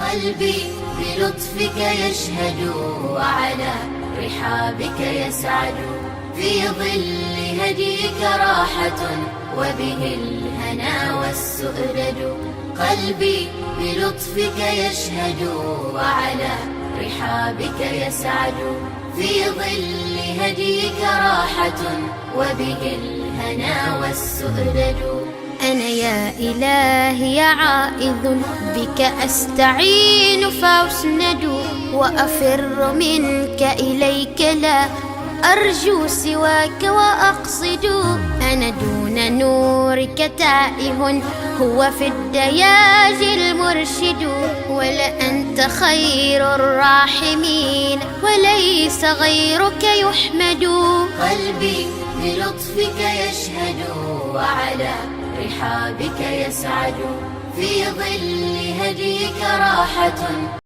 قلبي بلطفك يشهد وعلى رحابك يسعد، في ظل هديك راحة وبه الهنا والسؤدد. قلبي بلطفك يشهد وعلى رحابك يسعد، في ظل هديك راحة وبه الهنا والسؤدد. أنا يا إلهي عائذ بك أستعين فأسند، وأفر منك إليك لا أرجو سواك وأقصد. أنا دون نورك تائه هو في الدياج المرشد، ولأنت خير الراحمين وليس غيرك يحمد. قلبي بلطفك يشهد وعلى رحابك يسعد، في ظل هديك راحة